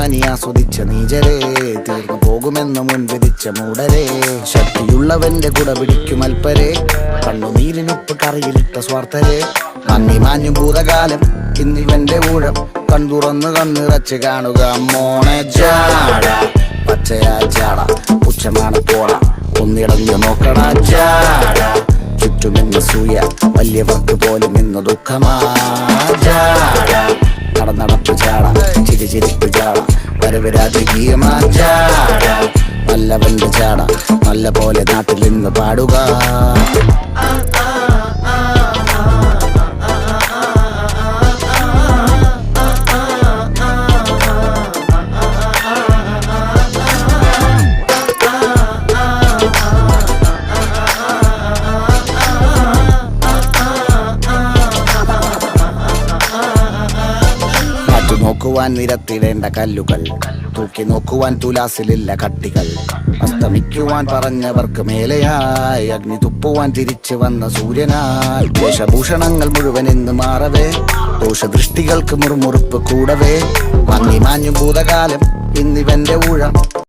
കനി ആസ്വദിച്ച നീചരേ, തീർന്നു പോകുമെന്ന് മുൻവിധിച്ച മൂടരേ, ശക്തിയുള്ളവന്റെ കുട പിടിക്കും അൽപ്പരേ, കണ്ണുനീരിനുപ്പ് കറിയിലിട്ട സ്വാർത്ഥരേ, മന്നി മാഞ്ഞു ഭൂതകാലം ഇന്നിവന്റെ ഊഴം, കൺതുറന്ന് കണ്ണിറച്ച് കാണുക മോണെ ജാട, പച്ചയാ ജാട പുച്ഛമാണ് പോട, ഒന്നിടഞ്ഞു നോക്കണ ജാട, ചുറ്റുമെന്ന് സൂയ വലിയവർക്ക് പോലും ഇന്ന് ദുഃഖമാ ജാട, നടപ്പ് ചാട ചിരിച്ചിരിപ്പ് ചാട, വരവ് രാജകീയമാ ജാട, നല്ലവന്റെ ചാട നല്ല പോലെ നാട്ടിൽ നിന്ന് പാടുക. നോക്കുവാൻ നിരത്തിടേണ്ട കല്ലുകൾ, തൂക്കി നോക്കുവാൻ തുലാസിലില്ല കട്ടികൾ, അസ്തമിക്കുവാൻ പറഞ്ഞവർക്ക് മേലെയായി അഗ്നി തുപ്പുവാൻ തിരിച്ചു വന്ന സൂര്യനായി, വേഷഭൂഷണങ്ങൾ മുഴുവൻ ഇന്ന് മാറവേ, ദോഷദൃഷ്ടികൾക്ക് മുറുമുറുപ്പ് കൂടവേ, മങ്ങി മാഞ്ഞു ഭൂതകാലം ഇന്നിവന്റെ ഊഴം.